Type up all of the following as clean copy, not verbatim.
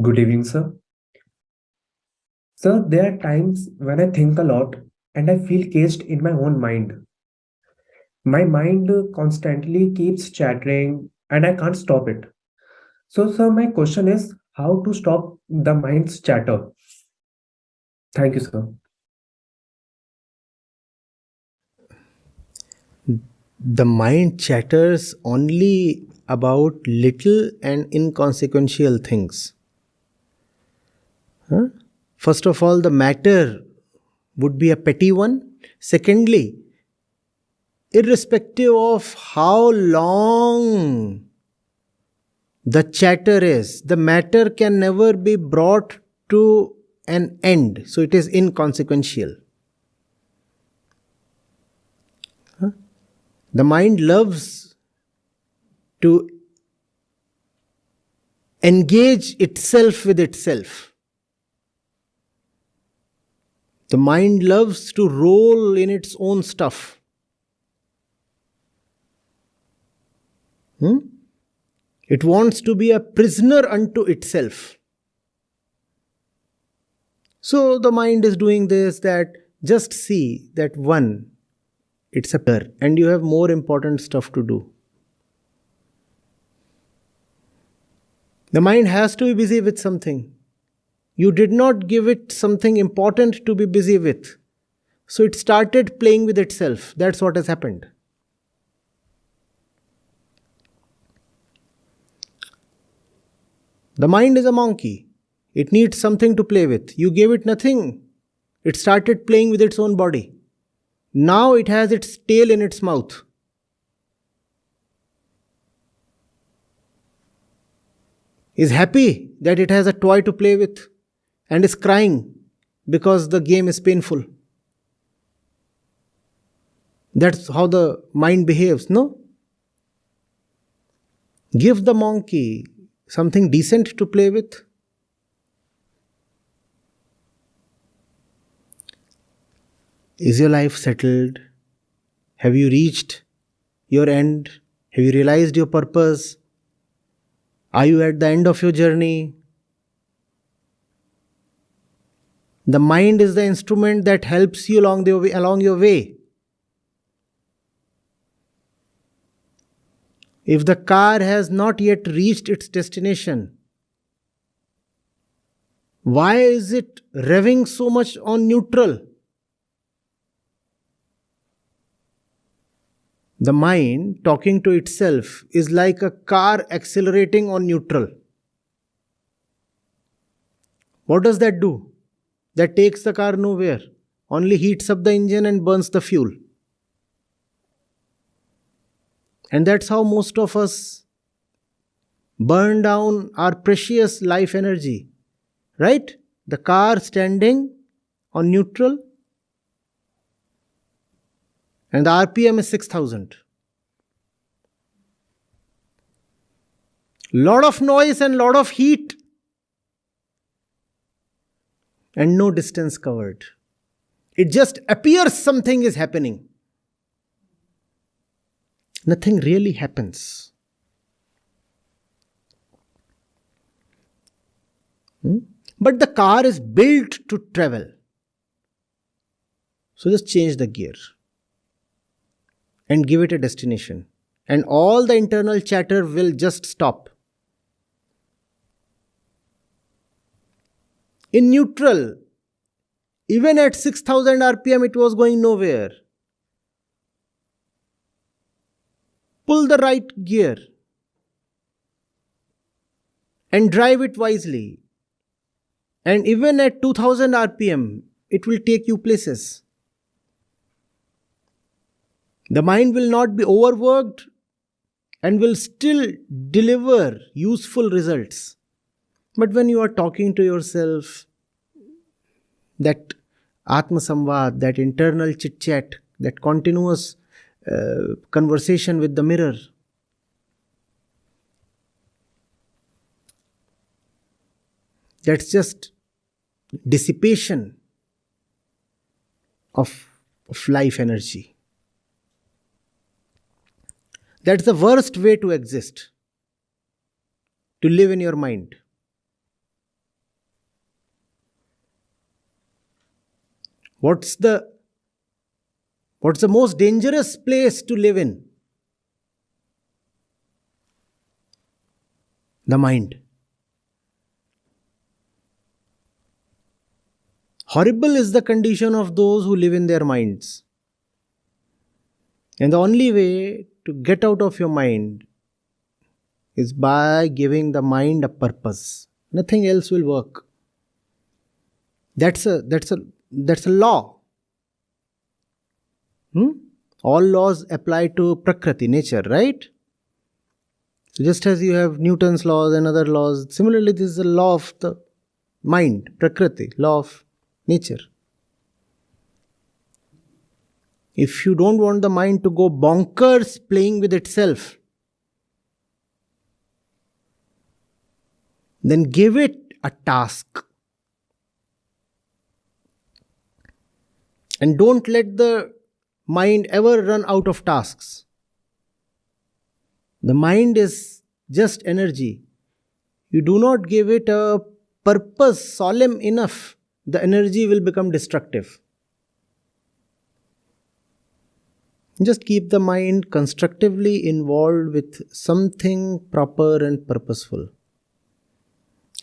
Good evening, sir. Sir, there are times when I think a lot and I feel caged in my own mind. My mind constantly keeps chattering and I can't stop it. So, sir, my question is how to stop the mind's chatter? Thank you, sir. The mind chatters only about little and inconsequential things. Huh? First of all, the matter would be a petty one. Secondly, irrespective of how long the chatter is, the matter can never be brought to an end. So it is inconsequential. The mind loves to engage itself with itself. The mind loves to roll in its own stuff. It wants to be a prisoner unto itself. So the mind is doing this, that just see that one, it's a pair, and you have more important stuff to do. The mind has to be busy with something. You did not give it something important to be busy with. So it started playing with itself. That's what has happened. The mind is a monkey. It needs something to play with. You gave it nothing. It started playing with its own body. Now it has its tail in its mouth. Is happy that it has a toy to play with and is crying because the game is painful. That's how the mind behaves, no? Give the monkey something decent to play with. Is your life settled? Have you reached your end? Have you realized your purpose? Are you at the end of your journey? The mind is the instrument that helps you along your way. If the car has not yet reached its destination, why is it revving so much on neutral? The mind talking to itself is like a car accelerating on neutral. What does that do? That takes the car nowhere. Only heats up the engine and burns the fuel. And that's how most of us burn down our precious life energy. Right? The car standing on neutral and the RPM is 6,000. Lot of noise and lot of heat and no distance covered. It just appears something is happening. Nothing really happens. But the car is built to travel. So just change the gear and give it a destination. And all the internal chatter will just stop. In neutral, even at 6,000 RPM, it was going nowhere. Pull the right gear and drive it wisely. And even at 2000 RPM, it will take you places. The mind will not be overworked and will still deliver useful results. But when you are talking to yourself, that Atma Samvad, that internal chit-chat, that continuous conversation with the mirror, that's just dissipation of life energy. That's the worst way to exist, to live in your mind. What's the most dangerous place to live in? The mind. Horrible is the condition of those who live in their minds. And the only way to get out of your mind is by giving the mind a purpose. Nothing else will work. That's a law. All laws apply to Prakriti, nature, right? So just as you have Newton's laws and other laws, similarly this is a law of the mind, Prakriti, law of nature. If you don't want the mind to go bonkers playing with itself, then give it a task. And don't let the mind ever run out of tasks. The mind is just energy. You do not give it a purpose solemn enough, the energy will become destructive. Just keep the mind constructively involved with something proper and purposeful.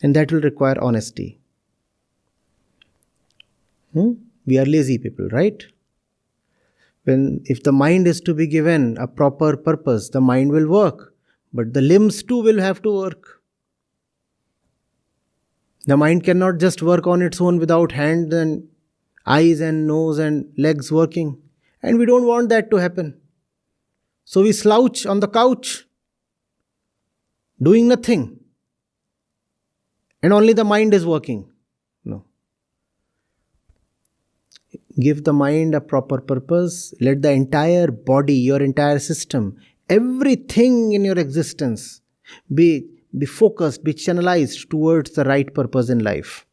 And that will require honesty. We are lazy people, right? If the mind is to be given a proper purpose, the mind will work. But the limbs too will have to work. The mind cannot just work on its own without hands and eyes and nose and legs working. And we don't want that to happen. So we slouch on the couch, doing nothing. And only the mind is working. No. Give the mind a proper purpose. Let the entire body, your entire system, everything in your existence be focused, be channelized towards the right purpose in life.